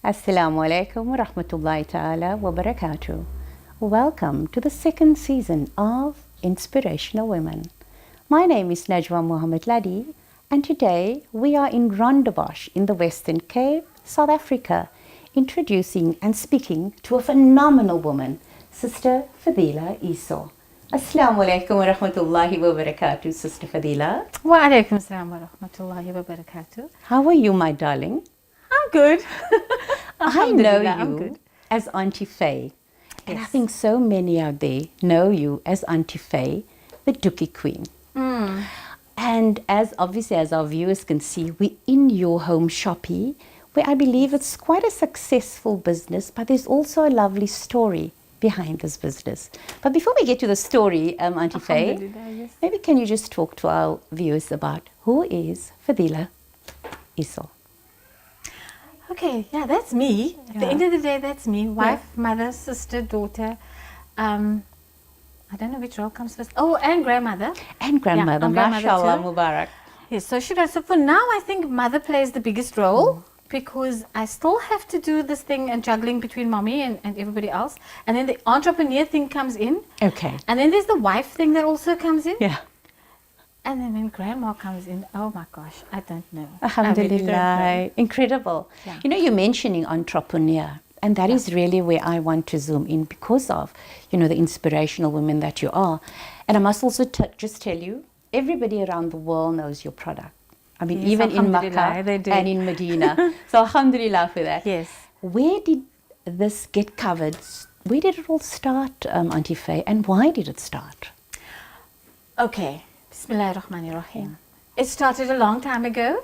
Assalamu alaikum wa rahmatullahi ta'ala wa barakatuh. Welcome to the second season of Inspirational Women. My name is Najwa Muhammad Ladi, and today we are in Rondebosch in the Western Cape, South Africa, introducing and speaking to a phenomenal woman, Sister Fadila Iso. Assalamu alaikum wa rahmatullahi wa barakatuh, Sister Fadila. Wa alaikum assalam wa rahmatullahi wa barakatuh. How are you, my darling? I'm good. I know I'm you good. as Auntie Faye. And I Yes. think so many out there know you as Auntie Faye, the Dookie Queen. And as obviously as our viewers can see, we're in your home shoppy, where I believe it's quite a successful business, but there's also a lovely story behind this business. But before we get to the story, Auntie Faye, Alhamdulillah, yes. maybe can you just talk to our viewers about who is Fadila Iso? Okay, yeah, that's me. At the end of the day, that's me. Wife, mother, sister, daughter. I don't know which role comes first. Oh, and grandmother. And grandmother, I'm grandmother mashallah, too. Mubarak. Yes, so so for now, I think mother plays the biggest role because I still have to do this thing and juggling between mommy and everybody else. And then the entrepreneur thing comes in. Okay. And then there's the wife thing that also comes in. Yeah. And then when grandma comes in, oh my gosh, I don't know. I really don't know. Alhamdulillah. Incredible. Yeah. You know, you're mentioning entrepreneur, and that is really where I want to zoom in because of, you know, the inspirational women that you are. And I must also just tell you, everybody around the world knows your product. I mean, Yes, even in alhamdulillah, Makkah they do. and in Medina. So alhamdulillah for that. Yes. Where did this get covered? Where did it all start, Auntie Faye, and why did it start? Okay. Bismillahirrahmanirrahim. It started a long time ago.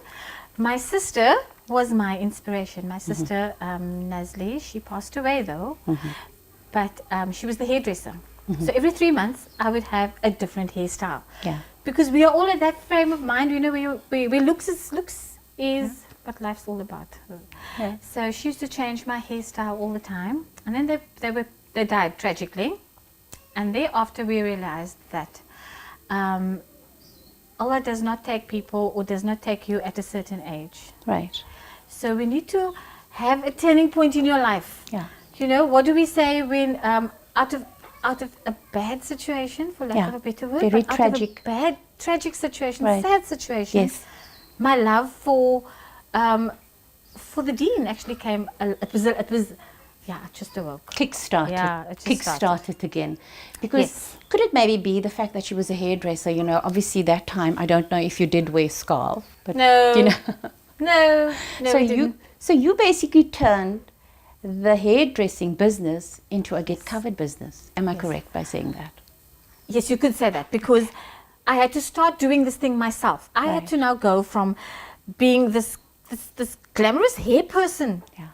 My sister was my inspiration. My sister, Nazli, she passed away though, but she was the hairdresser. So every 3 months, I would have a different hairstyle. Yeah. Because we are all at that frame of mind, you know, where looks is what life's all about. Yeah. So she used to change my hairstyle all the time, and then they died tragically. And thereafter, we realized that Allah does not take people or does not take you at a certain age. Right. So we need to have a turning point in your life. Yeah. You know, what do we say when out of a bad situation, for lack Yeah. of a better word, Very but tragic. out of a bad, tragic situation, Right. sad situation. Yes. My love for the Deen actually came. It was, yeah, it just awoke. Kickstarted. Yeah, it just Kickstarted again. Because Yes. could it maybe be the fact that she was a hairdresser? You know, obviously that time, I don't know if you did wear scarf, but No. you know. No, so we you didn't. so you basically turned the hairdressing business into a get covered business. Am I correct by saying that? Yes, you could say that because I had to start doing this thing myself. I had Right. to now go from being this glamorous hair person Yeah.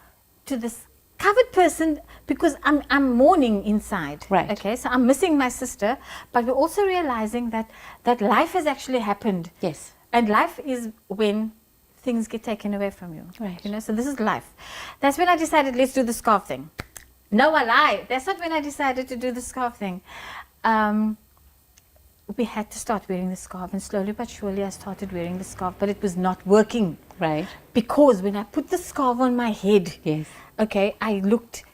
to this covered person because I'm mourning inside. Right. Okay, so I'm missing my sister, but we're also realizing that life has actually happened. Yes. And life is when things get taken away from you. Right. You know, so this is life. That's when I decided, let's do the scarf thing. No, I lie. That's not when I decided to do the scarf thing. We had to start wearing the scarf, and slowly but surely I started wearing the scarf, but it was not working. Right. Because when I put the scarf on my head, Yes. okay, I looked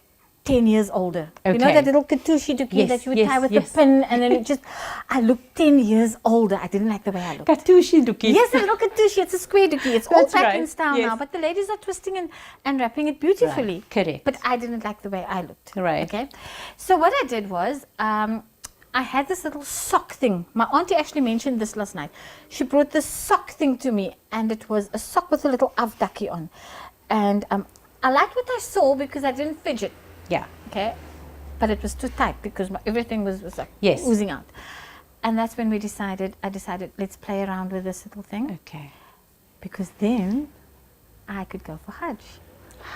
10 years older. You know Okay. that little katushi dookie Yes, that you would yes, tie with yes. a pin, and then it just, I looked 10 years older. I didn't like the way I looked. Katushi Duki. Yes, a little katushi. It's a square dookie. It's all That's back right, in style yes. now, but the ladies are twisting and wrapping it beautifully. Right, correct. But I didn't like the way I looked. Right. Okay. So what I did was, I had this little sock thing. My auntie actually mentioned this last night. She brought this sock thing to me, and it was a sock with a little avdaki on. And I liked what I saw because I didn't fidget. Yeah. Okay. But it was too tight because everything was like Yes. oozing out. And that's when I decided, let's play around with this little thing. Okay. Because then I could go for Hajj.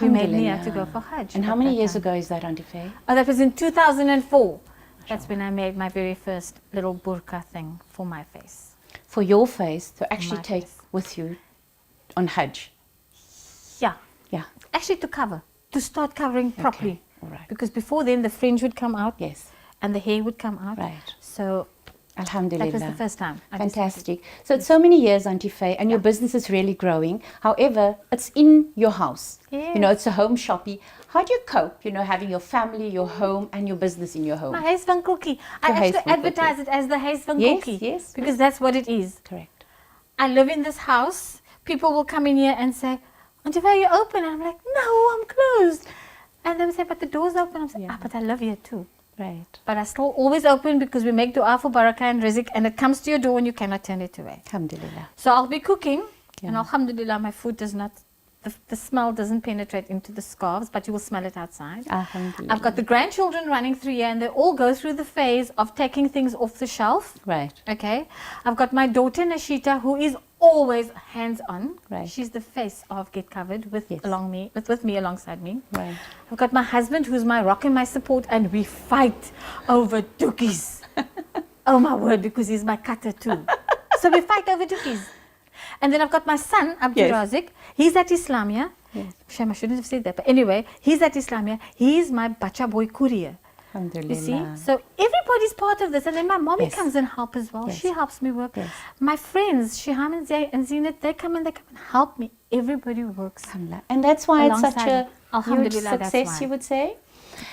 You made me have to go for Hajj. And how at many that years time. ago is that, Auntie Faye? Oh, that was in 2004. That's when I made my very first little burqa thing for my face. For your face to actually My take face. with you on Hajj. Yeah. Yeah. Actually to cover, to start covering properly. All right. Because before then the fringe would come out. Yes. And the hair would come out. Right. So Alhamdulillah. That was the first time. I decided. Fantastic. So it's so many years, Auntie Faye, and your business is really growing. However, it's in your house. Yes. You know, it's a home shoppy. How do you cope, you know, having your family, your home, and your business in your home? My huisvan cookie. I Your actually huisvan advertise cookie. it as the huisvan Yes, cookie. yes, Because that's what it is. Correct. I live in this house. People will come in here and say, Auntie Faye, you're open. And I'm like, no, I'm closed. And they will say, but the door's open. I'm saying, but I live here too. Right. But I still always open because we make dua for barakah and rizq, and it comes to your door and you cannot turn it away. Alhamdulillah. So I'll be cooking, and alhamdulillah, my food does not, the smell doesn't penetrate into the scarves, but you will smell it outside. Alhamdulillah. I've got the grandchildren running through here, and they all go through the phase of taking things off the shelf. Right. Okay. I've got my daughter Nashita, who is always hands-on. Right. She's the face of Get Covered with Yes. with me alongside me. Right. I've got my husband, who's my rock and my support, and we fight over dookies. Oh my word, because he's my cutter too. So we fight over dookies. And then I've got my son, Abdul Yes. Razik. He's at Islamia. Yes. Shame, I shouldn't have said that. But anyway, he's at Islamia. He's my bacha boy courier. Alhamdulillah. You see? So everybody's part of this. And then my mommy Yes. comes and help as well. Yes. She helps me work. Yes. My friends, Shiham and Zay and Zinat, they come and help me. Everybody works. Alhamdulillah. And that's why it's such Alongside a me. huge Alhamdulillah, that's success, why. you would say?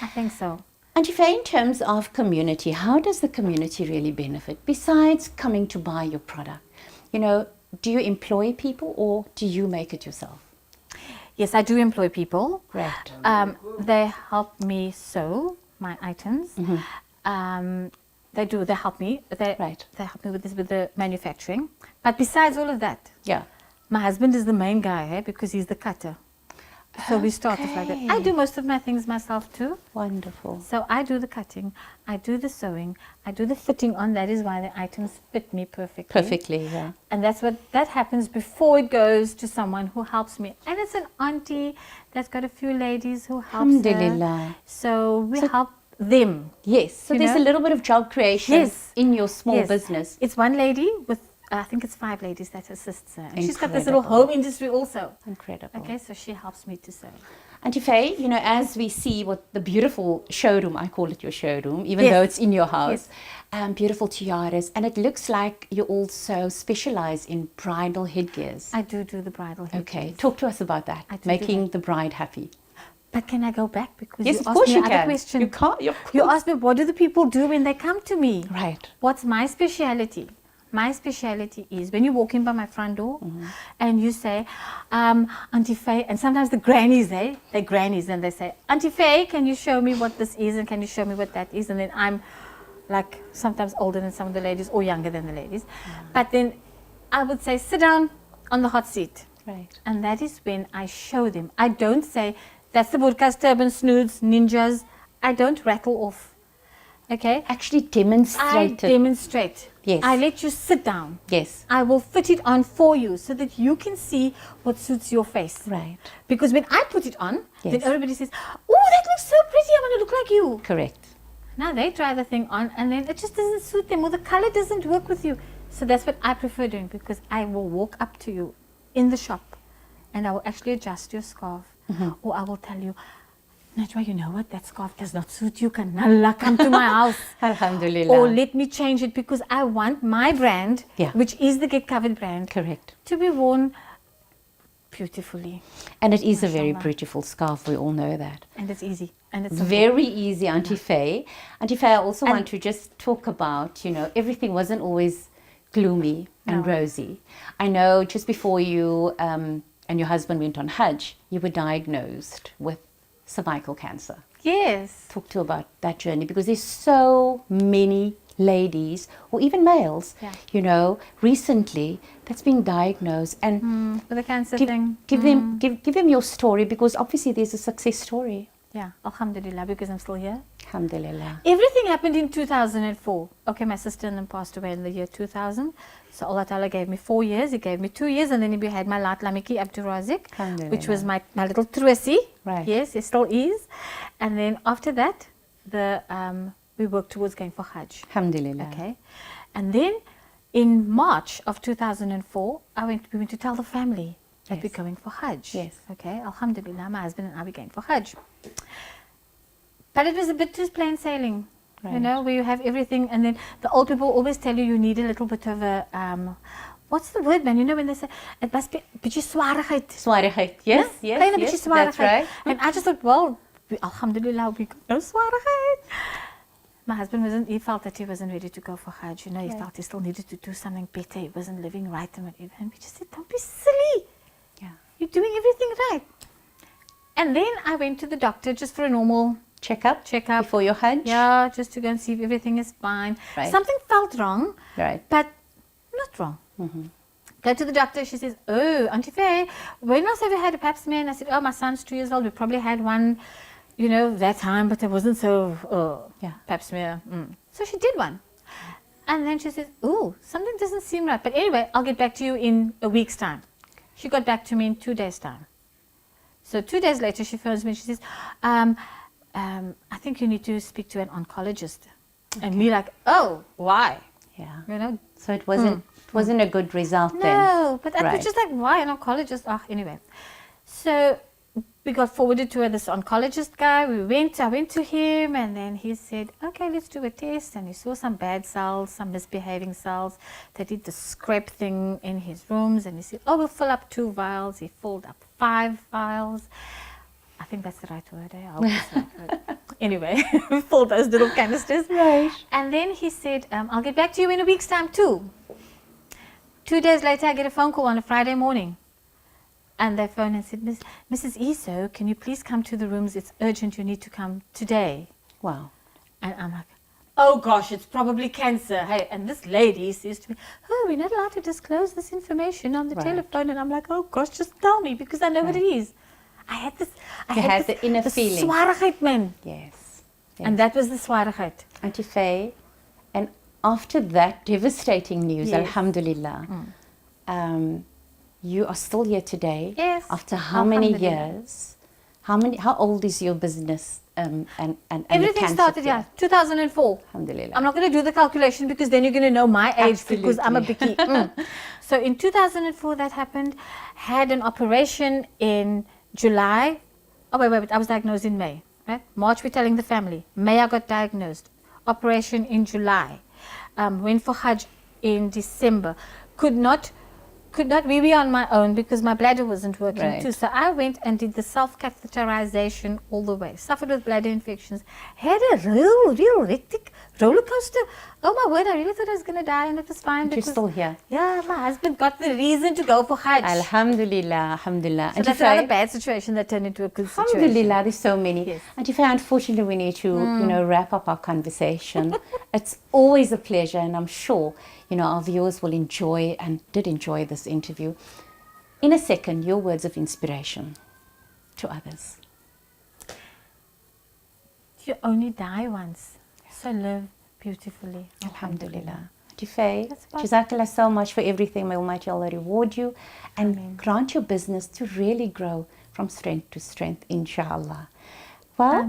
I think so. Auntie Faye, in terms of community, how does the community really benefit besides coming to buy your product? You know, do you employ people or do you make it yourself? Yes, I do employ people. Right. They help me sew my items. They help me. They help me with this, with the manufacturing. But besides all of that, Yeah. my husband is the main guy, because he's the cutter. So we started like that. I do most of my things myself too. Wonderful. So I do the cutting, I do the sewing, I do the fitting on. That is why the items fit me perfectly. Perfectly, yeah. And that happens before it goes to someone who helps me. And it's an auntie that's got a few ladies who help her. Alhamdulillah. So we help them. Yes. So You there's know? a little bit of job creation Yes. in your small Yes. business. It's one lady with, I think it's 5 ladies that assists her. And she's got this little Incredible. home industry also. Incredible. Okay, so she helps me to sew. Auntie Faye, you know, as we see what the beautiful showroom, I call it your showroom, even Yes. though it's in your house, beautiful tiaras, and it looks like you also specialize in bridal headgears. I do the bridal hair. Okay, talk to us about that, I do making the bride happy. But can I go back? Because Yes, you of asked course me you another can. question. You can't, of You course. asked me, what do the people do when they come to me? Right. What's my speciality? My speciality is when you walk in by my front door and you say, Auntie Faye, and sometimes the grannies, they're grannies, and they say, Auntie Faye, can you show me what this is, and can you show me what that is? And then I'm like sometimes older than some of the ladies or younger than the ladies. But then I would say, sit down on the hot seat. Right. And that is when I show them. I don't say, that's the burqas, turbans, snoods, ninjas. I don't rattle off. Okay? Actually demonstrate I it. demonstrate. Yes. I let you sit down. Yes. I will fit it on for you so that you can see what suits your face. Right. Because when I put it on, then Yes. everybody says, oh, that looks so pretty. I want to look like you. Correct. Now they try the thing on and then it just doesn't suit them or the color doesn't work with you. So that's what I prefer doing, because I will walk up to you in the shop and I will actually adjust your scarf, or I will tell you, Najwa, you know what, that scarf does not suit you. Can Allah come to my house? Alhamdulillah. Or let me change it, because I want my brand, Yeah. which is the Get Covered brand, Correct. to be worn beautifully. And it is a very Mashallah. beautiful scarf, we all know that. And it's easy. And it's It's simple. very easy, Auntie Faye. Auntie Faye, I also And- want to just talk about, you know, everything wasn't always gloomy and No. rosy. I know just before you and your husband went on Hajj, you were diagnosed with cervical cancer. Yes. Talk to about that journey, because there's so many ladies or even males, Yeah. you know, recently that's been diagnosed, and With the cancer give, thing. give them your story, because obviously there's a success story. Yeah, alhamdulillah, because I'm still here. Alhamdulillah. Everything happened in 2004. Okay, my sister and then passed away in the year 2000. So Allah Ta'ala gave me 4 years. He gave me 2 years, and then he had my Lat Lamiki Abdul Razik, which was my little Truesi. Right. Yes, it still is. And then after that, we worked towards going for Hajj. Alhamdulillah. Okay. And then in March of 2004, we went to tell the family that Yes. we're going for Hajj. Yes. Okay, alhamdulillah, my husband and I were going for Hajj. But it was a bit too plain sailing. you know, where you have everything, and then the old people always tell you need a little bit of a what's the word, man? You know, when they say it must be bietjie swaarigheid. Swaarigheid. Yes, yes, Kleine yes, bietjie that's swaarigheid. right. And I just thought, well, alhamdulillah, we got no swaarigheid. My husband he felt that he wasn't ready to go for Hajj. You know, he felt he still needed to do something better. He wasn't living right and whatever. And we just said, don't be silly. Yeah. You're doing everything right. And then I went to the doctor just for a normal Checkup before your Hajj. Yeah, just to go and see if everything is fine. Right. Something felt wrong, Right. but not wrong. Go to the doctor. She says, "Oh, Auntie Faye, when else have you had a pap smear?" And I said, "Oh, my son's 2 years old. We probably had one, you know, that time, but it wasn't so pap smear." So she did one, and then she says, "Oh, something doesn't seem right." But anyway, I'll get back to you in a week's time. She got back to me in 2 days' time. So 2 days later, she phones me. She says, "I think you need to speak to an oncologist." And me like, "Oh, why?" Yeah. You know. So it wasn't a good result then. No, but I was just like, why an oncologist? Anyway. So we got forwarded to this oncologist guy. I went to him, and then he said, okay, let's do a test. And he saw some bad cells, some misbehaving cells. They did the scrap thing in his rooms, and he said, oh, we'll fill up 2 vials. He filled up 5 vials. I think that's the right word. I hope it's the right word. Anyway, we filled those little canisters. Right. And then he said, I'll get back to you in a week's time too. 2 days later, I get a phone call on a Friday morning. And they phoned and said, Mrs. Iso, can you please come to the rooms? It's urgent. You need to come today. Wow. And I'm like, oh gosh, it's probably cancer. Hey, and this lady says to me, oh, we're not allowed to disclose this information on the telephone. And I'm like, oh gosh, just tell me because I know what it is. I had the inner feeling. Swaarigheid, man. Yes. And that was the swaarigheid. Auntie Faye, and after that devastating news, alhamdulillah, you are still here today. Yes. After how many years? How old is your business? And everything started 2004. Alhamdulillah. I'm not going to do the calculation because then you're going to know my age because I'm a bikkie. So in 2004 that happened. Had an operation in July. Oh wait, I was diagnosed in May. Right? March we're telling the family. May I got diagnosed. Operation in July. Went for Hajj in December. Could not be on my own because my bladder wasn't working too. So I went and did the self-catheterization all the way. Suffered with bladder infections. Had a real hectic roller coaster. Oh my word, I really thought I was going to die and it was fine. But you're still here. Yeah, my husband got the reason to go for Hajj. Alhamdulillah, alhamdulillah. So that's another bad situation that turned into a good situation. Alhamdulillah, there's so many. Yes. And if unfortunately we need to, wrap up our conversation. It's always a pleasure, and I'm sure, our viewers will enjoy and did enjoy this interview. In a second, your words of inspiration to others. You only die once, so live beautifully. Alhamdulillah. Faye, Jazakallah so much for everything. May Almighty Allah reward you and grant your business to really grow from strength to strength, inshallah. Well,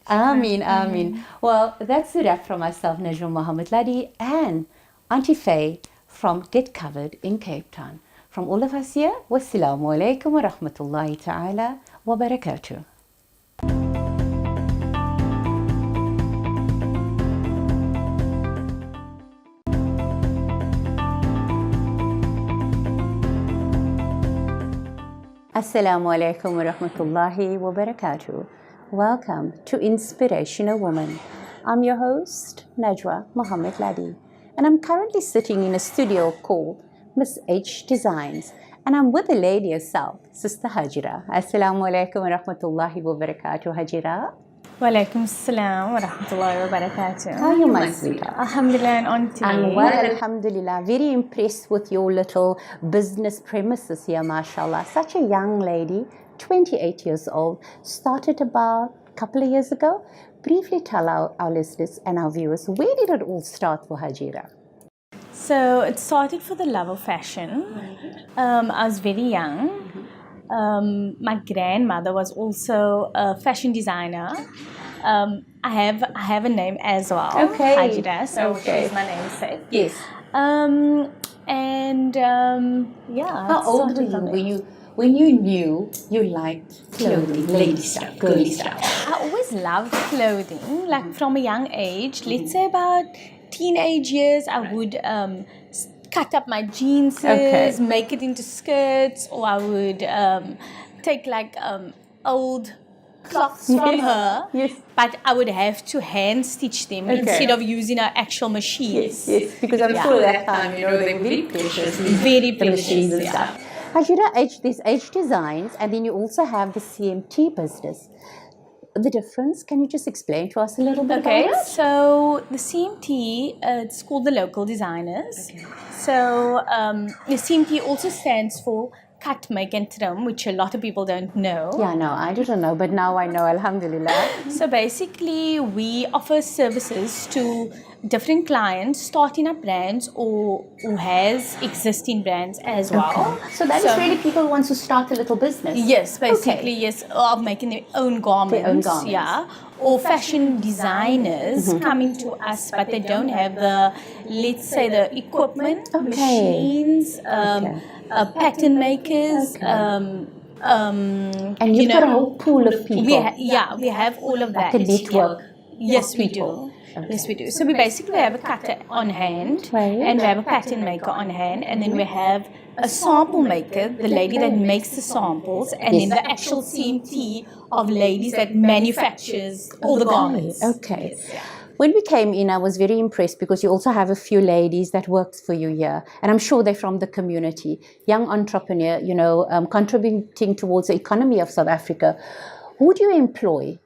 Ameen. Well, that's a wrap from myself, Najwa Mohammed Ladi, and Auntie Faye from Get Covered in Cape Town. From all of us here, wassalamu alaikum wa rahmatullahi ta'ala wa barakatuh. Assalamu alaikum wa rahmatullahi wa barakatuh. Welcome to Inspirational Woman. I'm your host, Najwa Mohammed Ladi, and I'm currently sitting in a studio called Miss H Designs, and I'm with the lady herself, Sister Hajira. Assalamu alaikum wa rahmatullahi wa barakatuh, Hajira. Wa alaikum assalam wa rahmatullahi wa barakatuh. How are you, my sweetheart? Alhamdulillah, and on to I'm you. well, alhamdulillah. Very impressed with your little business premises here, mashallah. Such a young lady, 28 years old, started about a couple of years ago. Briefly tell our listeners and our viewers, where did it all start for Hajira? So it started for the love of fashion. I was very young. My grandmother was also a fashion designer. I have a name as well, Hajira, so she's my namesake. Yes. Yeah. How old were you? when you knew you liked clothing, lady stuff, girly stuff? I always loved clothing, like from a young age. Let's say about teenage years, I would cut up my jeans, make it into skirts, or I would take like old cloths from her, but I would have to hand stitch them instead of using an actual machine. Yes, because I'm sure that time, they were very precious. Very precious, machines and stuff. Hajira, there's H Designs, and then you also have the CMT business. The difference, can you just explain to us a little bit about it? So the CMT, it's called the Local Designers. So the CMT also stands for Cut, Make and Trim, which a lot of people don't know. Yeah, no, I didn't know, but now I know, alhamdulillah. So basically, we offer services to different clients starting up brands or who has existing brands as well. So that is really people who want to start a little business. Yes, basically, yes, of making their own garments. Yeah. Or fashion designers coming to us, but they don't have the, let's say, the equipment, machines, pattern makers. And you've got a whole pool of people. We have all of that. Like a network. Yes, we do. Yes, we do. So we basically have a cutter on hand, and we have a pattern maker on hand, and then we have a sample maker, the lady that makes the samples, and then the actual CMT of ladies that manufactures all the garments. Okay. Yes. When we came in, I was very impressed because you also have a few ladies that worked for you here, and I'm sure they're from the community, young entrepreneur, contributing towards the economy of South Africa. Who do you employ?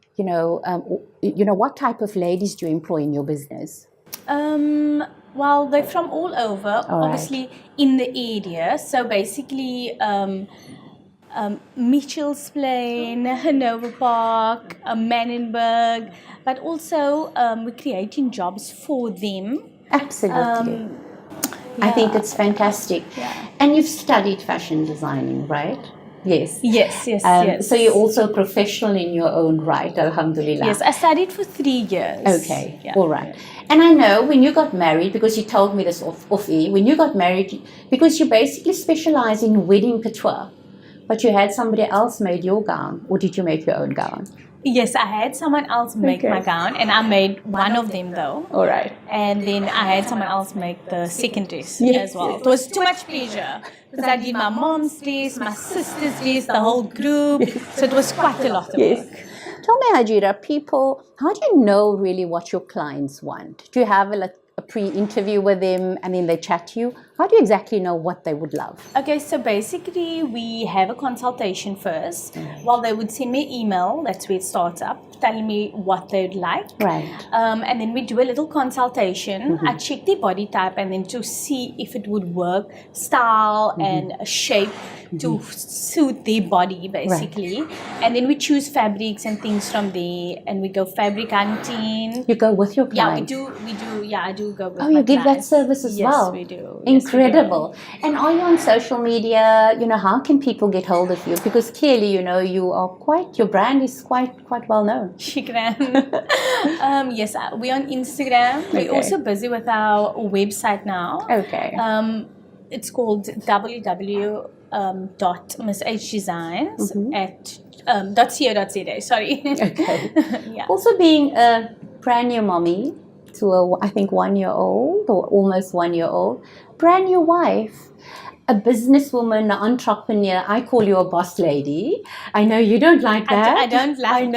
What type of ladies do you employ in your business? Well, they're from all over, obviously in the area. So basically, Mitchell's Plain, Hanover Park, Manenberg, but also we're creating jobs for them. Absolutely. I think it's fantastic. Yeah. And you've studied fashion designing, right? Yes. Yes. So you're also a professional in your own right, alhamdulillah. Yes, I studied for 3 years. Okay, all right. And I know when you got married, because you told me this off-air, when you got married, because you basically specialize in wedding couture, but you had somebody else made your gown, or did you make your own gown? Yes, I had someone else make my gown, and I made one of them though. All right. And then I had someone else make the second dress as well. It was too much pleasure because I did my mom's dress, my sister's dress, the whole group. So it was quite a lot of work. Tell me, Hajira, how do you know really what your clients want? Do you have a pre-interview with them and then they chat to you? How do you exactly know what they would love? Okay, so basically we have a consultation first. Well, they would send me an email, that's where it starts up, telling me what they'd like. Right. And then we do a little consultation. I check their body type and then to see if it would work, style and shape to suit their body basically. Right. And then we choose fabrics and things from there and we go fabric hunting. You go with your clients? Yeah, we do. Yeah, I do go with my you give clients. that service as well? Yes, we do. Incredible. And are you on social media? How can people get hold of you? Because clearly, you are your brand is quite well known. Shukran. Yes, we're on Instagram. Okay. We're also busy with our website now. Okay. It's called www.mishdesigns at .co.za. Sorry. Okay. Yeah. Also being a brand new mommy to I think 1 year old or almost 1 year old, brand new wife, a businesswoman, an entrepreneur. I call you a boss lady. I know you don't like that. I don't like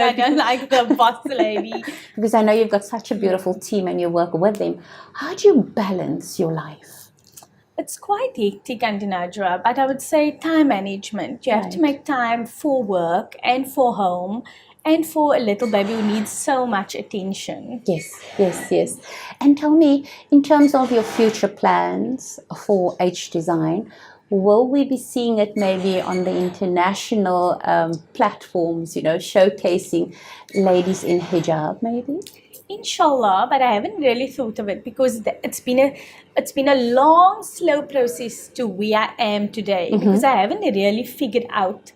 the boss lady. Because I know you've got such a beautiful team and you work with them. How do you balance your life? It's quite hectic, Auntie Najwa, but I would say time management. You have to make time for work and for home and for a little baby who needs so much attention. Yes. And tell me, in terms of your future plans for H Design, will we be seeing it maybe on the international platforms, showcasing ladies in hijab maybe? Inshallah, but I haven't really thought of it because it's been a long, slow process to where I am today because I haven't really figured out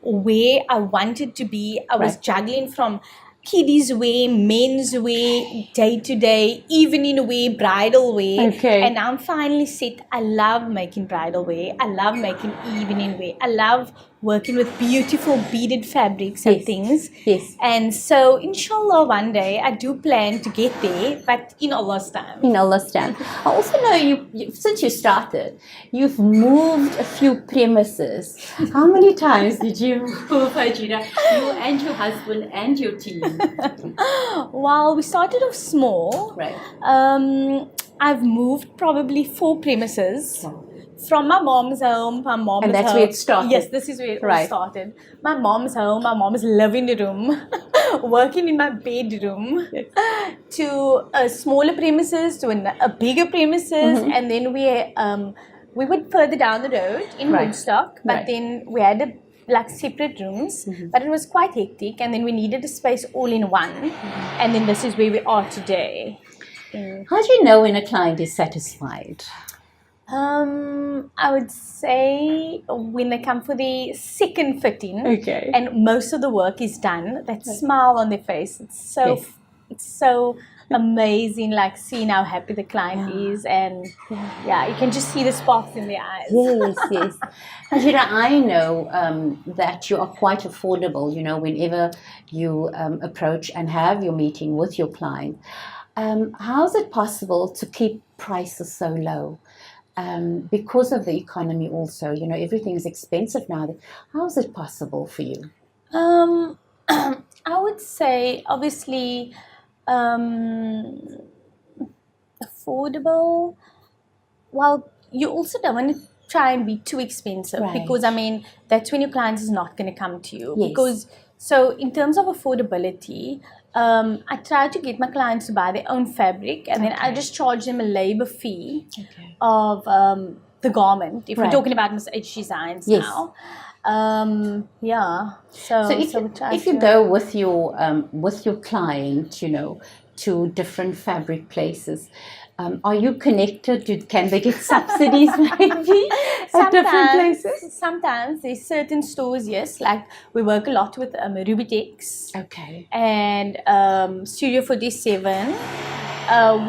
where I wanted to be. I was juggling from kiddies wear, men's wear, day to day, evening wear, bridal wear. Okay. And I'm finally set. I love making bridal wear. I love making evening wear. I love working with beautiful beaded fabrics and Yes. things. Yes. And so, inshallah, one day I do plan to get there, but in Allah's time. In Allah's time. I also know you, since you started, you've moved a few premises. How many times did you move, Hajira? You and your husband and your team. While we started off small, Right. I've moved probably 4 premises. From my mom's home, my mom's And that's home. where it started? Yes, this is where it all Right. started. My mom's home, my mom's living room, working in my bedroom, to a smaller premises, to a bigger premises, and then we went further down the road in Right. Woodstock, but Right. then we had like separate rooms, but it was quite hectic, and then we needed a space all in one, and then this is where we are today. How do you know when a client is satisfied? I would say when they come for the second fitting, Okay. and most of the work is done, that smile on their face, Yes. it's so amazing, like seeing how happy the client is, and you can just see the sparks in their eyes. Yes, yes. Hajira, I know that you are quite affordable, whenever you approach and have your meeting with your client. How is it possible to keep prices so low? Because of the economy also, everything is expensive now. How is it possible for you? I would say obviously affordable. Well, you also don't want to try and be too expensive, Right. because that's when your client is not going to come to you. Yes. Because so in terms of affordability, I try to get my clients to buy their own fabric, and then I just charge them a labor fee of the garment. If Right. we're talking about Miss H designs Yes. now. So if you go with your client, to different fabric places, are you connected? Can they get subsidies maybe at different places? Sometimes there's certain stores, yes. Like we work a lot with Rubitex Okay. and Studio 47.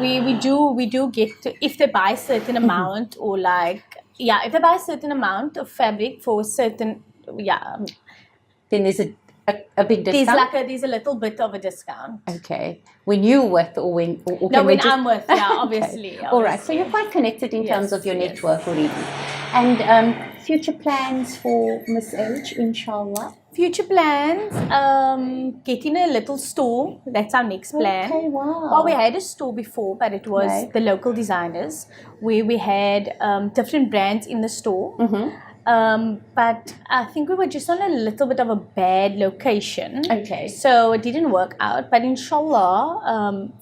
We do get to, if they buy a certain amount, or if they buy a certain amount of fabric for a certain Then there's a big discount. there's a little bit of a discount. Okay. When you with or when or No, can we when just... I'm with, obviously. All right. So you're quite connected in terms of your network already. And future plans for Miss H, inshallah. Future plans, getting a little store. That's our next plan. Okay, wow. Well, we had a store before, but it was Right. the local designers, where we had different brands in the store. But I think we were just on a little bit of a bad location. Okay. So it didn't work out. But inshallah,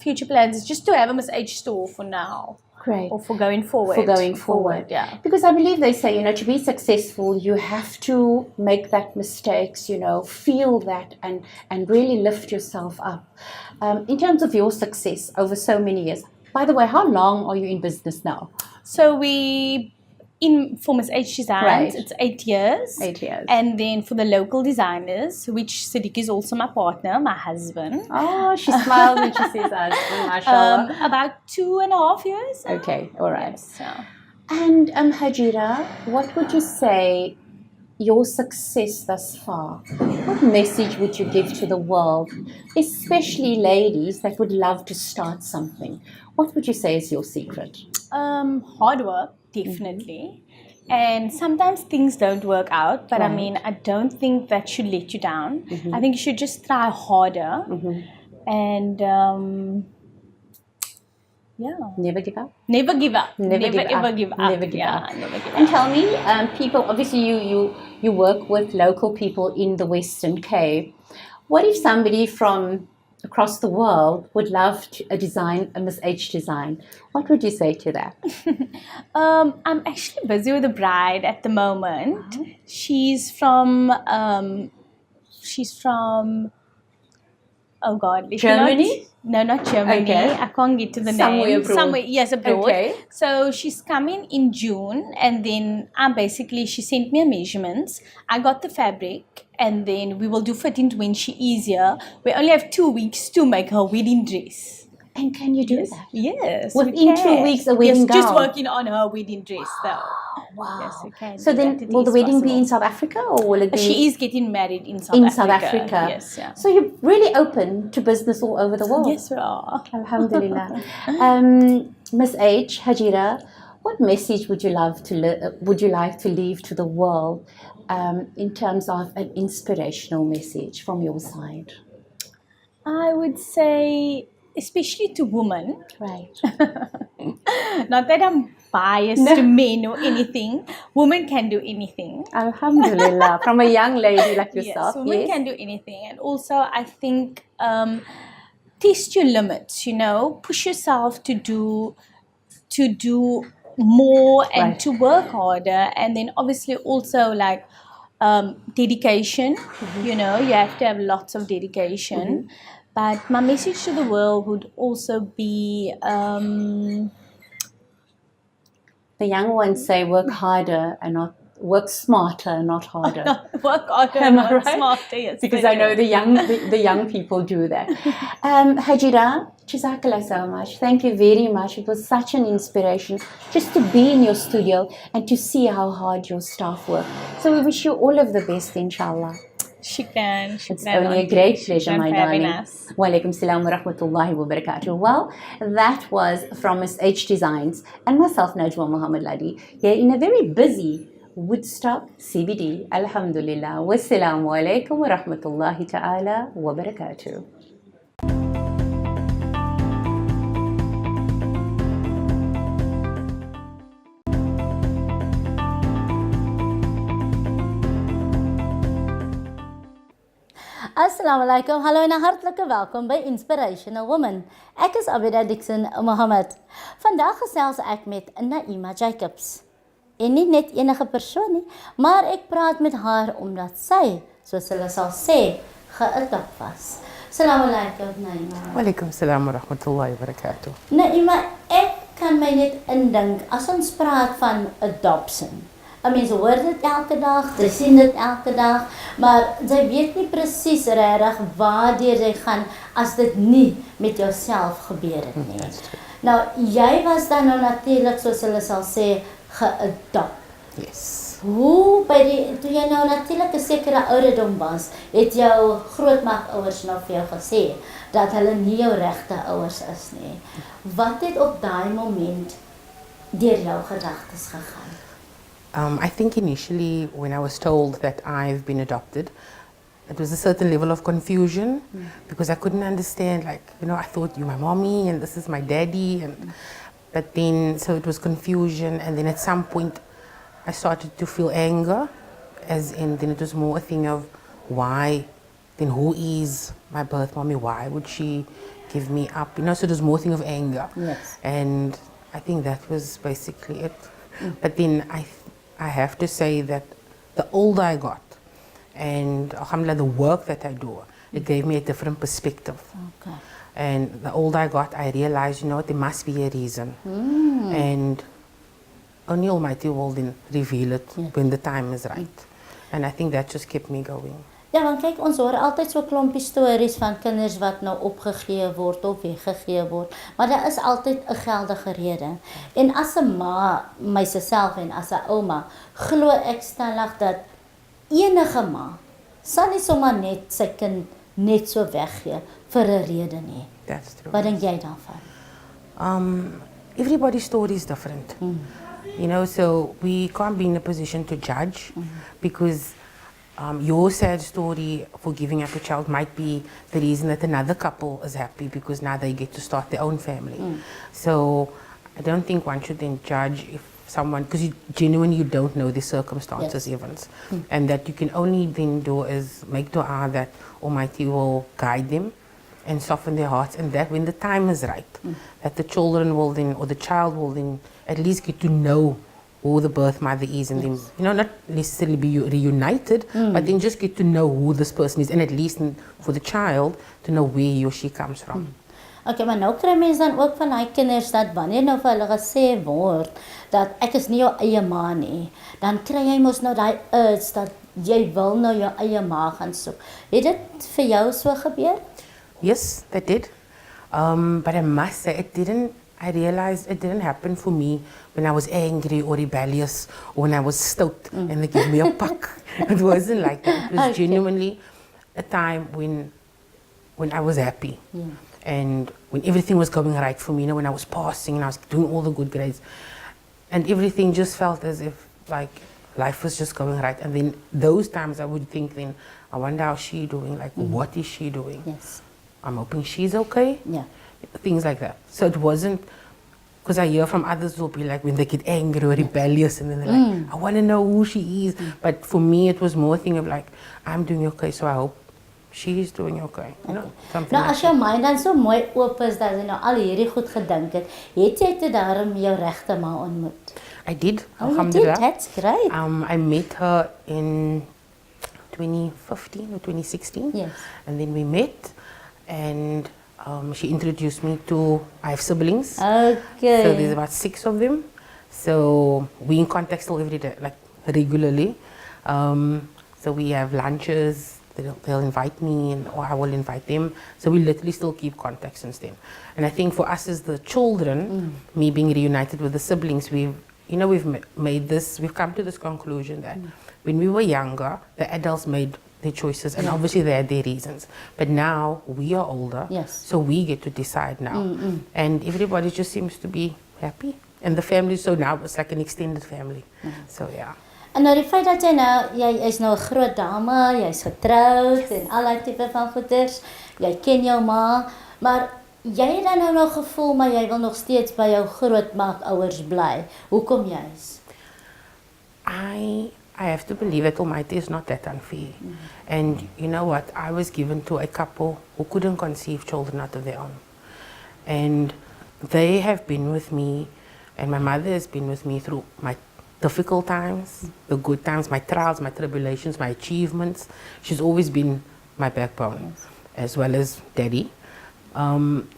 future plans is just to have a Miss H store for now. Great. Or for going forward. For going forward. Yeah. Because I believe they say, to be successful, you have to make that mistakes, feel that and really lift yourself up. In terms of your success over so many years, by the way, how long are you in business now? So for Miss H Designs, Right. it's 8 years. 8 years. And then for the local designers, which Siddiq is also my partner, my husband. Oh, she smiles when she says husband, mashallah. About 2.5 years. now. Okay, all right. So, And Hajira, what would you say your success thus far? What message would you give to the world, especially ladies that would love to start something? What would you say is your secret? hard work, definitely. And sometimes things don't work out, but Right. I don't think that should let you down. I think you should just try harder. And Never give up. never give up. Never give ever up. give up. Never give up. Never give And up. tell me, people, obviously you work with local people in the Western Cape. What if somebody from across the world would love a Miss H design? What would you say to that? I'm actually busy with a bride at the moment. She's from Oh God, if Germany? Not Germany. Okay. I can't get to the Somewhere name. abroad. Yes, abroad. Okay. So she's coming in June, and then she sent me a measurements. I got the fabric, and then we will do fitting when she is here. We only have 2 weeks to make her wedding dress. And can you do Yes, that? yes. we Within 2 can. weeks, a wedding Yes, just gown? working on her wedding dress, though. Wow. Yes, we can. So do then, that. It will the is wedding be possible. in South Africa, or will it be She is getting married in South in Africa. South Africa? Yes, yeah. So you're really open to business all over the world. Yes, we are. Alhamdulillah. Miss H, Hajira, what message would you like to leave to the world in terms of an inspirational message from your side? I would say, especially to women, Right. not that I'm biased to men or anything, women can do anything. Alhamdulillah. From a young lady like yourself. Yes, women can do anything. And also, I think, test your limits, push yourself to do more and Right. to work harder. And then obviously also like dedication, you have to have lots of dedication. But my message to the world would also be The young ones say work harder and not work smarter, not harder. work harder Am and I work right? smarter. Yes, Because I know the young people do that. Hajira, Jazakallah so much. Thank you very much. It was such an inspiration just to be in your studio and to see how hard your staff work. So we wish you all of the best, inshallah. Shukran. It's only a great pleasure, my darling. Us. Wa alaikum salam wa rahmatullahi wa barakatuh. Well, that was from Miss H Designs and myself, Najwa Muhammad Ladi, here in a very busy Woodstock CBD. Alhamdulillah. Wassalamu alaikum wa rahmatullahi ta'ala wa barakatuh. Assalamualaikum, hallo en 'n hartlike welkom by Inspirational Woman. Ek is Abida Dixon Mohammed. Vandag gesels ek met Naima Jacobs. En nie net enige persoon nie, maar ek praat met haar omdat sy, soos hulle sal sê, geadopt was. Assalamualaikum Naima. Wa alaikum salam wa rahmatullahi wa barakatuh. Naima, ek kan my net indink as ons praat van adoption. Mense hoor dit elke dag, sy sien dit elke dag, maar sy weet nie presies regtig waardeur sy gaan as dit nie met jouself gebeur het nie. Nou, jy was dan nou natuurlik, soos hulle sal sê, geadopt. Yes. Toe jy nou natuurlik 'n sekere ouderdom was, het jou grootmaagouers nou vir jou gesê dat hulle nie jou regte ouers is nie. Wat het op daai moment deur jou gedagtes gegaan? I think initially when I was told that I've been adopted, it was a certain level of confusion because I couldn't understand, I thought you're my mommy and this is my daddy. But then, so it was confusion, and then at some point I started to feel anger, then it was more a thing of why, then who is my birth mommy, why would she give me up, so it was more a thing of anger. Yes. And I think that was basically it. But then I have to say that the older I got, and alhamdulillah, the work that I do, it gave me a different perspective. Okay. And the older I got, I realized, there must be a reason. And only Almighty will then reveal it when the time is right. And I think that just kept me going. Ja, want kyk, ons hoor altyd so klompie stories van kinders wat nou opgegee word of weggegee word, maar daar is altyd 'n geldige rede. En as 'n ma, myself en as 'n ouma, glo ek stellig dat enige ma sal nie sommer net sy kind net so weggee vir 'n rede nie. That's true. Wat dink jy daarvan? Everybody's story is different. So we can't be in a position to judge because your sad story for giving up a child might be the reason that another couple is happy because now they get to start their own family. So I don't think one should then judge if someone, because you don't know the circumstances even. And that you can only then do is make dua that Almighty will guide them and soften their hearts, and that when the time is right, that the children will then, or the child will then at least get to know who the birth mother is, and then, not necessarily be reunited, but then just get to know who this person is, and at least for the child to know where he or she comes from. Okay, maar nou kry mense dan ook van daai kinders dat wanneer nou vir hulle gesê word dat ek is nie jou eie ma nie, dan kry jy mos nou daai urge dat jy wil nou jou eie ma gaan soek. Het dit vir jou so gebeur? Yes, that did. But I must say, I realized it didn't happen for me when I was angry or rebellious or when I was stout and they gave me a puck. It wasn't like that. It was genuinely a time when I was happy. Yeah. And when everything was going right for me, when I was passing and I was doing all the good grades, and everything just felt as if like life was just going right. And then those times I would think then, I wonder how she's doing, like what is she doing? Yes. I'm hoping she's okay. Yeah. Things like that. So it wasn't, because I hear from others who will be like when they get angry or rebellious and then they're like, I want to know who she is. But for me it was more a thing of like, I'm doing okay, so I hope she's doing okay. You know, something Nou like as jou mind dan so mooi oop is dat jy nou al hierdie goed gedink het jy toe daarom jou regte ma ontmoet? I did. Oh, you did? Alhamdulillah. That's great. I met her in 2015 or 2016. Yes. And then we met and she introduced me to, I have siblings. Okay. So there's about 6 of them. So we in contact still every day, like regularly. So we have lunches. They'll invite me or I will invite them. So we literally still keep contact since then. And I think for us as the children, me being reunited with the siblings, we've made this, we've come to this conclusion that when we were younger, the adults made their choices and obviously they had their reasons. But now we are older, so we get to decide now. And everybody just seems to be happy. And the family, so now it's like an extended family. So yeah. En nou die feit dat jy is nou 'n groot dame, jy's getroud en al daai tipe van goeders, jy ken jou ma, maar jy het dan nou nog gevoel maar jy wil nog steeds by jou grootmaakouers bly. Hoekom juis? I have to believe that Almighty is not that unfair. And you know what? I was given to a couple who couldn't conceive children out of their own. And they have been with me, and my mother has been with me through my difficult times, the good times, my trials, my tribulations, my achievements. She's always been my backbone, as well as Daddy.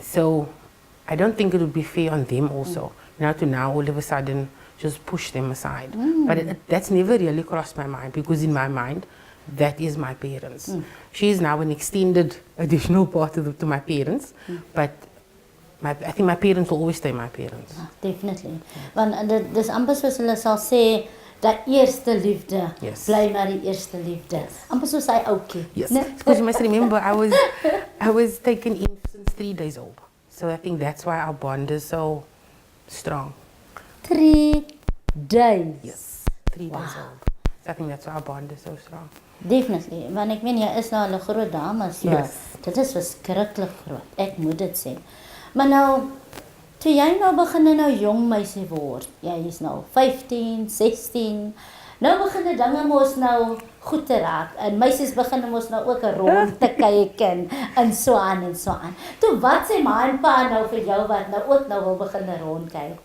So I don't think it would be fair on them also. Now, all of a sudden, just push them aside. But that's never really crossed my mind, because in my mind, that is my parents. She is now an extended additional part to my parents, but I think my parents will always stay my parents. Definitely. Want dis amper soos hulle sal sê dat eerste liefde bly maar die eerste liefde. Amper soos hy ouetjie. Yes. Because you must remember I was taken in since 3 days old. So I think that's why our bond is so strong. 3 days. Yes. 3 days old. So I think that's why our bond is so strong. Definitely. Want ek meen jy is nou 'n groot dame, so dit is verskriklik groot. Ek moet dit sê. Maar nou, toe jy nou begin nou jong meisie word, jy is nou 15, 16, nou begin die dinge mos nou goed te raak, en meisies begin mos nou ook rond te kyk en so aan en so aan. Toe wat sê ma en pa nou vir jou wat nou ook nou wil begin rond kyk?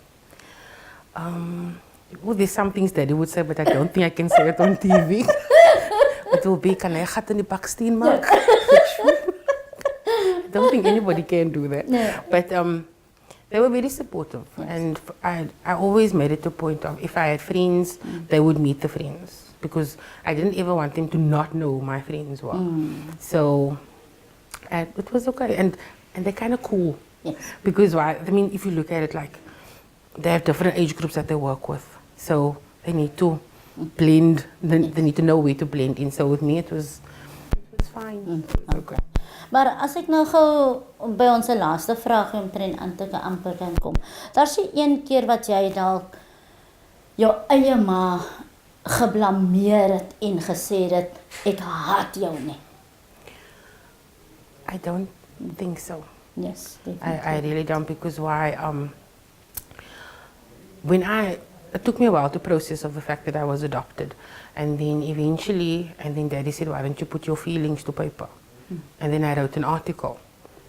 Well, there's some things Daddy would say, but I don't think I can say it on TV. It will be, kan hy gat in die baksteen maak? I don't think anybody can do that. No. But they were very supportive. And I always made it a point of, if I had friends, they would meet the friends. Because I didn't ever want them to not know who my friends were. So it was okay. And they're kind of cool. Yes. Because, I mean, if you look at it, like, they have different age groups that they work with. So they need to blend, they need to know where to blend in. So with me, it was fine. Okay. Maar as ek nou gou by ons laaste vraag omtrent amper kan kom. Daar's een keer wat jy dalk jou eie ma geblameer het en gesê het ek haat jou nie. I don't think so. Yes, definitely. I really don't, because why it took me a while to process of the fact that I was adopted, and then eventually, Daddy said, why don't you put your feelings to paper? And then I wrote an article.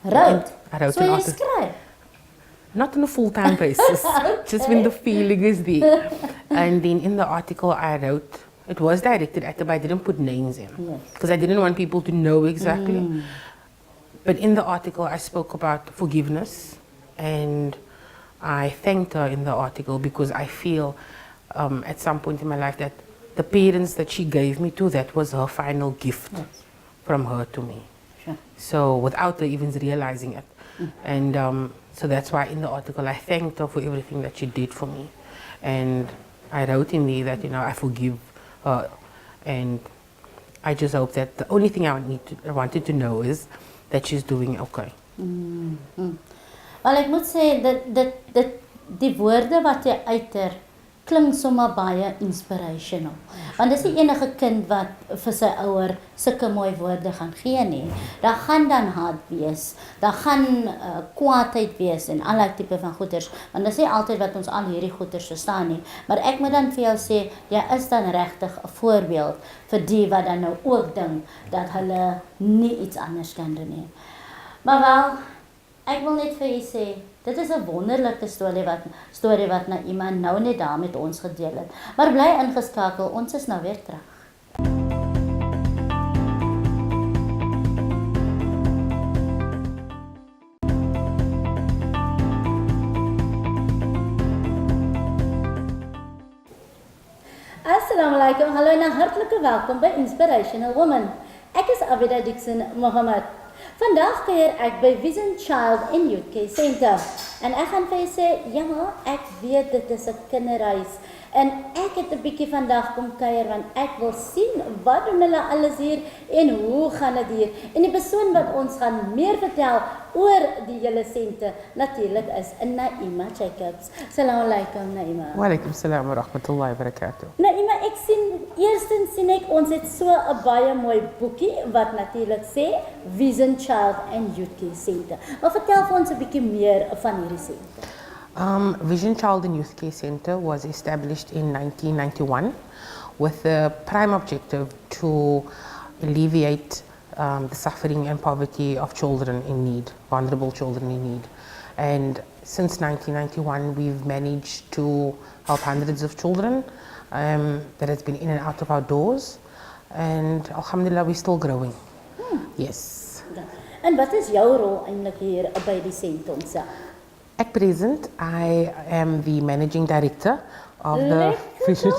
I wrote so an you article. skryf? Not on a full-time basis, just when the feeling is there. And then in the article I wrote, it was directed at them, but I didn't put names in. Yes. Because I didn't want people to know exactly. But in the article I spoke about forgiveness, and I thanked her in the article because I feel at some point in my life that the parents that she gave me to, that was her final gift from her to me. Sure. So without her even realizing it. And so that's why in the article I thanked her for everything that she did for me. And I wrote in there that, I forgive her. And I just hope that the only thing I wanted to know is that she's doing okay. Wel, ek moet sê dat die woorde wat jy uiter klink sommer baie inspirational. Want dis die enige kind wat vir sy ouer sulke mooi woorde gaan gee nie. Daar gaan dan haat wees, daar gaan kwaadheid wees en allerlei tipe van goeters. Want dis nie altyd wat ons al hierdie goeters verstaan nie. Maar ek moet dan vir jou sê, jy is dan regtig 'n voorbeeld vir die wat dan nou ook dink dat hulle nie iets anders kan doen nie. Maar wel, ek wil net vir u sê, dit is 'n wonderlike storie wat Naima nou net daar met ons gedeel het. Maar bly ingeskakel, ons is nou weer terug. Assalamu alaikum, hallo en hartlike welkom by Inspirational Woman. Ek is Abida Dixon Mohammed. Vandag kuier ek by Vision Child and Youth Care Center. En ek gaan vir julle sê, ja, ek weet dit is 'n kinderhuis. En ek het 'n bietjie vandag kom kuier want ek wil sien wat doen hulle alles hier en hoe gaan dit hier. En die persoon wat ons gaan meer vertel oor die hele senter natuurlik is Naima Jacobs. Assalamu alaikum Naima. Wa alaikum salam wa rahmatullahi wa barakatuh. Naima, ek eerstens sien ek ons het so 'n baie mooi boekie wat natuurlik sê Vision Child and Youth Care Center. Maar vertel vir ons 'n bietjie meer van hierdie senter. Vision Child and Youth Care Center was established in 1991 with the prime objective to alleviate the suffering and poverty of children in need, vulnerable children in need. And since 1991, we've managed to help hundreds of children that has been in and out of our doors. And alhamdulillah, we're still growing. Yes. En wat is jou rol eintlik hier by die sentrum self? At present, I am the managing director of the Vision.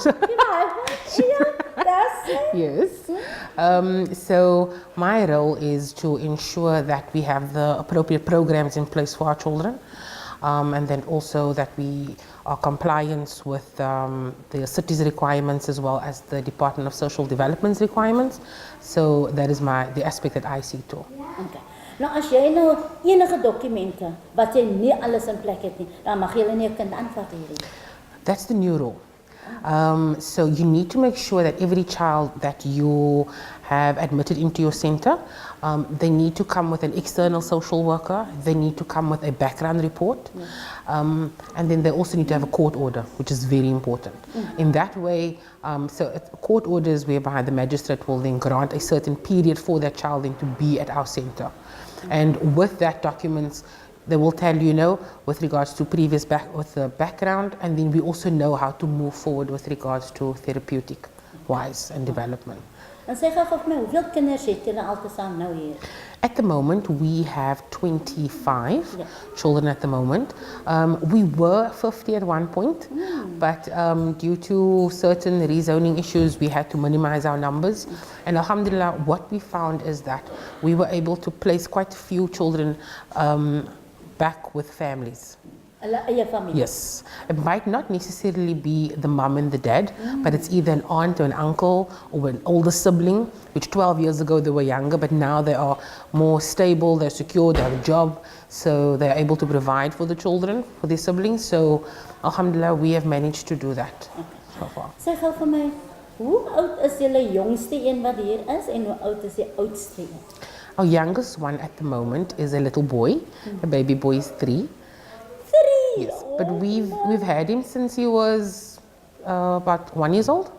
Yes. So my role is to ensure that we have the appropriate programs in place for our children, and then also that we are compliant with the city's requirements as well as the Department of Social Development's requirements. So that is the aspect that I see to. Okay. Nou as jy nou enige dokumente wat jy nie alles in plek het nie, dan mag jy nie 'n kind aanvat hierdie. That's the new rule. So you need to make sure that every child that you have admitted into your center, they need to come with an external social worker, they need to come with a background report, and then they also need to have a court order, which is very important. In that way, so court orders whereby the magistrate will then grant a certain period for that child then to be at our center. And with that documents, they will tell you, with regards to previous background, and then we also know how to move forward with regards to therapeutic wise and development. En sê gou vir my, hoeveel kinders het julle altesaam nou hier? At the moment, we have 25 children at the moment. We were 50 at one point, but due to certain rezoning issues, we had to minimize our numbers. And alhamdulillah, what we found is that we were able to place quite a few children back with families. Hulle eie familie. Yes. It might not necessarily be the mum and the dad, but it's either an aunt or an uncle or an older sibling, which 12 years ago they were younger, but now they are more stable, they're secure, they have a job, so they're able to provide for the children, for their siblings. So, alhamdulillah, we have managed to do that so far. Sê gou vir my, hoe oud is julle jongste een wat hier is en hoe oud is die oudste een? Our youngest one at the moment is a little boy. The baby boy is 3. Yes, but we've had him since he was about 1 year old.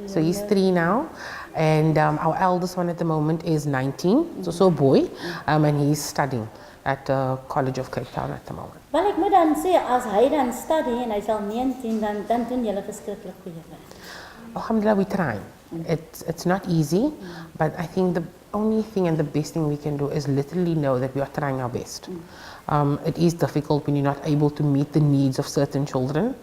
So he's 3 now, and our eldest one at the moment is 19. So a boy, and he's studying. at the College of Cape Town at the moment. Wel, ek moet dan sê, as hy dan study en hy's al 19, dan doen julle verskriklik goeie werk. Alhamdulillah, we try. It's not easy, but I think the only thing and the best thing we can do is literally know that we are trying our best. It is difficult when you're not able to meet the needs of certain children,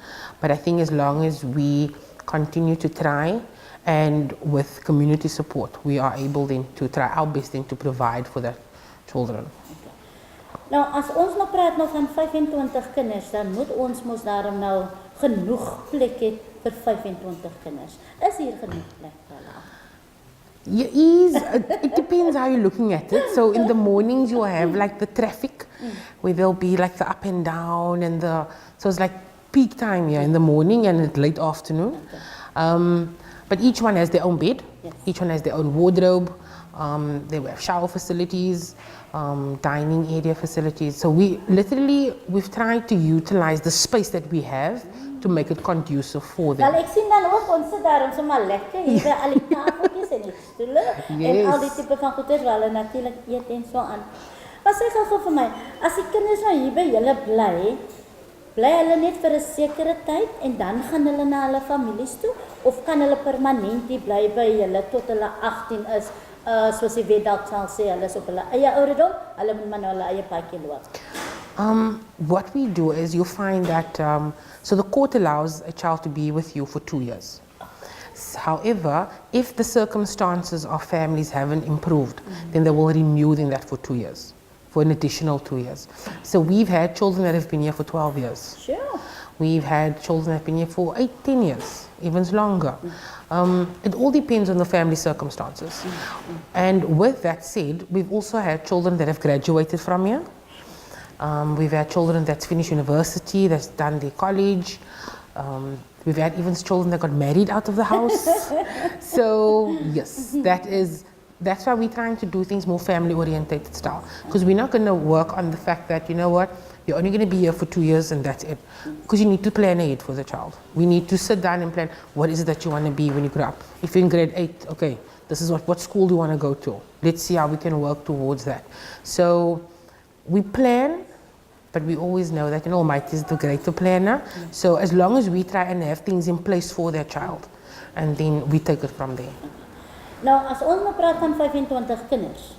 but I think as long as we continue to try and with community support, we are able then to try our best then to provide for the children. Nou, as ons nou praat nou van 25 kinders, dan moet ons mos daarom nou genoeg plek hê vir 25 kinders. Is hier genoeg plek vir hulle? It depends how you're looking at it. So in the mornings you have like the traffic where there'll be like the up and down and so it's like peak time here in the morning and at late afternoon. But each one has their own bed, each one has their own wardrobe, they have shower facilities, dining area facilities. So we've tried to utilize the space that we have to make it conducive for them. Wel, ek sien dan ook ons sit daar ons sommer lekker hier by al die tafeltjies en die stoele en al die tipe van goeder waar hulle natuurlik eet en so aan. Maar sê gou vir my, as die kinders nou hier by julle bly hulle net vir 'n sekere tyd en dan gaan hulle na hulle families toe of kan hulle permanent hier bly by julle tot hulle 18 is? Soos die wet dalk sal sê, hulle is op hulle eie ouderdom, hulle moet maar nou hulle eie paadjie loop. What we do is you find that, so the court allows a child to be with you for 2 years. However, if the circumstances of families haven't improved, then they will renew them that for 2 years, for an additional 2 years. So we've had children that have been here for 12 years. Sure. We've had children that have been here for 8, 10 years, even longer. It all depends on the family circumstances. And with that said, we've also had children that have graduated from here. We've had children that's finished university, that's done their college. We've had even children that got married out of the house. So yes, that's why we're trying to do things more family orientated style. Because we're not going to work on the fact that, you know what, you're only going to be here for 2 years and that's it. Because you need to plan ahead for the child. We need to sit down and plan, what is it that you want to be when you grow up? If you're in grade 8, okay, this is what school do you want to go to? Let's see how we can work towards that. So we plan, but we always know that, you know, Almighty is the greater planner. So as long as we try and have things in place for their child, and then we take it from there. Nou, as ons nou praat van 25 kinders,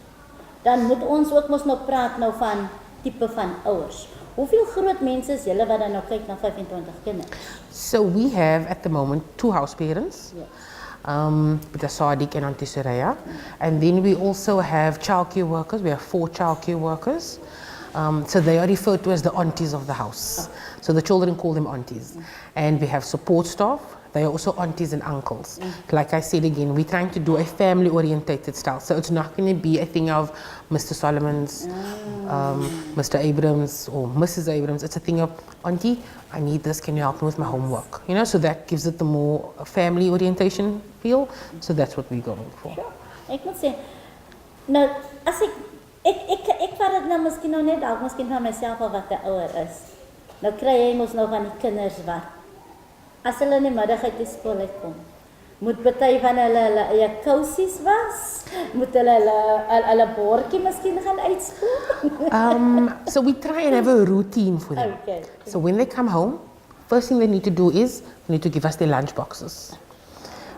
dan moet ons ook mos nou praat nou van tipe van ouers. Hoeveel groot mense is julle wat dan nou kyk na 25 kinders? So we have at the moment 2 house parents. Yes. With Sadiq and Auntie Soraya. And then we also have childcare workers. We have 4 childcare workers. So they are referred to as the aunties of the house. So the children call them aunties. And we have support staff. They are also aunties and uncles. Like I said again, we're trying to do a family orientated style. So it's not going to be a thing of Mr. Solomon's, Mr. Abrams or Mrs. Abrams. It's a thing of, Auntie, I need this, can you help me with my homework? You know, so that gives it the more family orientation feel. So that's what we're going for. Sure. Ek moet sê, nou, as ek vat dit nou miskien nou net dalk miskien van myself al wat 'n ouer is. Nou kry jy mos nou van die kinders wat as hulle in die middag uit die skool uitkom, moet party van hulle eie kousies was, moet hulle bordjie miskien gaan uitspoel. So we try and have a routine for them. Okay. So when they come home, first thing they need to do is they need to give us their lunch boxes.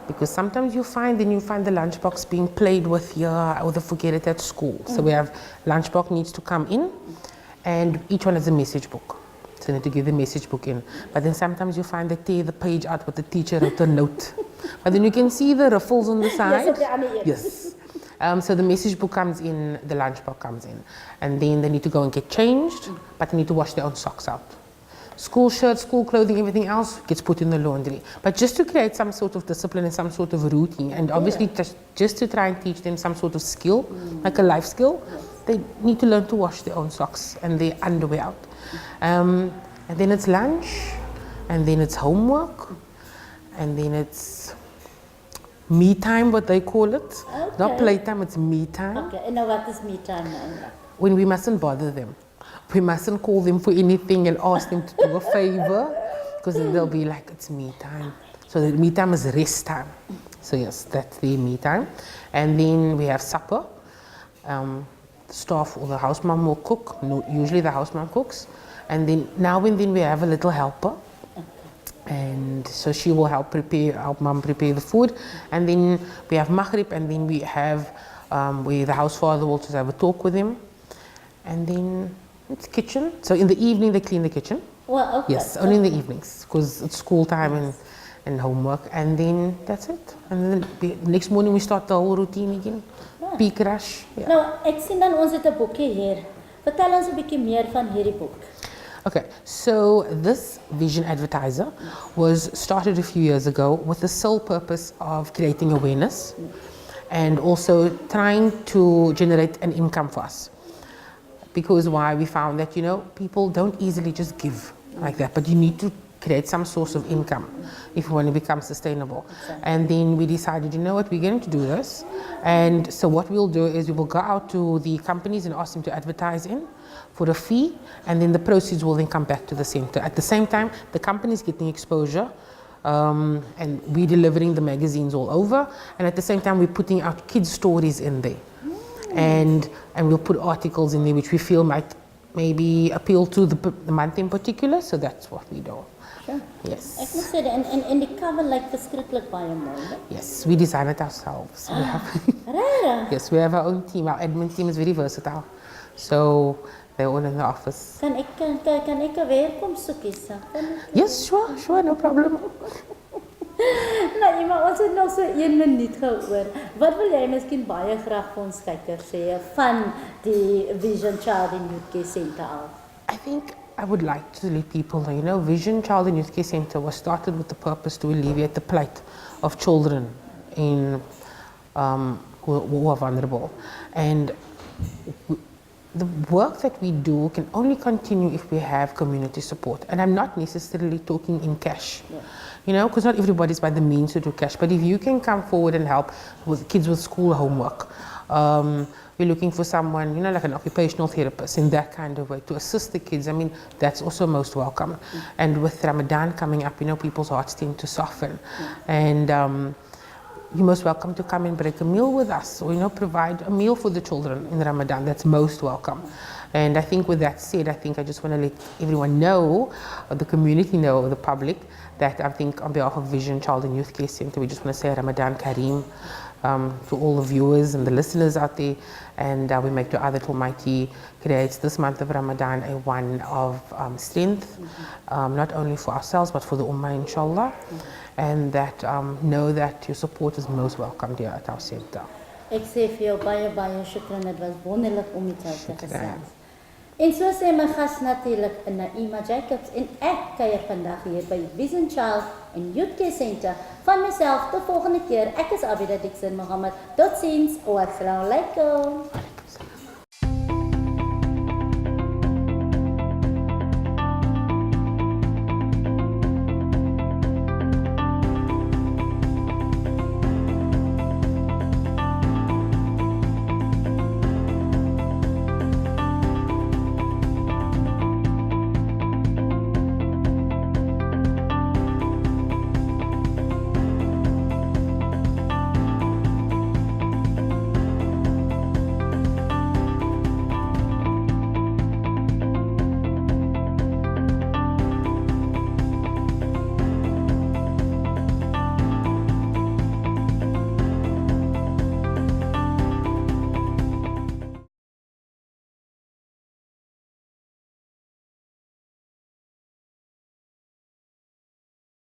Because sometimes you find the lunchbox being played with here or they forget it at school. So we have lunchbox needs to come in and each one has a message book. So you need to give the message book in. But then sometimes you find they tear the page out with the teacher wrote a note. But then you can see the ruffles on the side. Yes. So the message book comes in, the lunchbox comes in. And then they need to go and get changed, but they need to wash their own socks out. School shirts, school clothing, everything else gets put in the laundry. But just to create some sort of discipline and some sort of routine, and obviously just to try and teach them some sort of skill, like a life skill, they need to learn to wash their own socks and their underwear out. And then it's lunch, and then it's homework, and then it's me time, what they call it. Okay. Not playtime, it's me time. Okay, and now what is me time now? When we mustn't bother them. We mustn't call them for anything and ask them to do a favor, because then they'll be like, it's me time. So the me time is rest time. So yes, that's the me time. And then we have supper. the staff or the house mom will cook. No, usually the house mom cooks. And then now and then we have a little helper. And so she will help mom prepare the food. And then we have Maghrib, and then we have where the house father will just have a talk with him. And then it's kitchen. So in the evening they clean the kitchen. Well, okay. Yes, only in the evenings because it's school time and homework. And then that's it. And then the next morning we start the whole routine again. Peak rush. Yeah. Nou, ek sien dan ons het 'n boekie hier. Vertel ons 'n bietjie meer van hierdie boek. Okay, so this vision advertiser was started a few years ago with the sole purpose of creating awareness and also trying to generate an income for us. Because why? We found that, people don't easily just give like that, but you need to create some source of income if you want to become sustainable. And then we decided, we're going to do this. And so what we'll do is we will go out to the companies and ask them to advertise in for a fee, and then the proceeds will then come back to the center. At the same time, the company's getting exposure, and we're delivering the magazines all over, and at the same time we're putting out kids' stories in there. And we'll put articles in there which we feel might maybe appeal to the month in particular, so that's what we do. Sure. Yes. Ek moet sê en die cover lyk verskriklik baie mooi, né? Yes, we design it ourselves. Regtig? Yes, we have our own team. Our admin team is very versatile. So they're all in the office. Kan ek 'n werkom soek hierso? Yes, sure, no problem. Nou, maar ons het nog so 1 minuut gehoor. Wat wil jy miskien baie graag vir ons kykers sê van die Vision Child and Youth Care Centre af? I think I would like to let people know, Vision Child and Youth Care Centre was started with the purpose to alleviate the plight of children who are vulnerable. And the work that we do can only continue if we have community support. And I'm not necessarily talking in cash, because not everybody's by the means to do cash. But if you can come forward and help with kids with school homework, we're looking for someone, like an occupational therapist in that kind of way to assist the kids. I mean, that's also most welcome. And with Ramadan coming up, people's hearts tend to soften. And you're most welcome to come and break a meal with us, or provide a meal for the children in Ramadan. That's most welcome. And I think with that said, I just want to let everyone know, or the community know, or the public, that I think on behalf of Vision Child and Youth Care Centre, we just want to say Ramadan Kareem to all the viewers and the listeners out there. And we make dua that Almighty creates this month of Ramadan a one of strength, not only for ourselves but for the Ummah, inshallah. And that know that your support is most welcomed here at our centre. Ek sê vir jou baie shukran, dit was wonderlik om met jou te gesels. En so sê my gas natuurlik Naima Jacobs, en ek kuier vandag hier by Vision Child en Youth Care Centre. Van myself tot volgende keer. Ek is Abida Dixon Mohammed. Totsiens. Assalamu alaikum.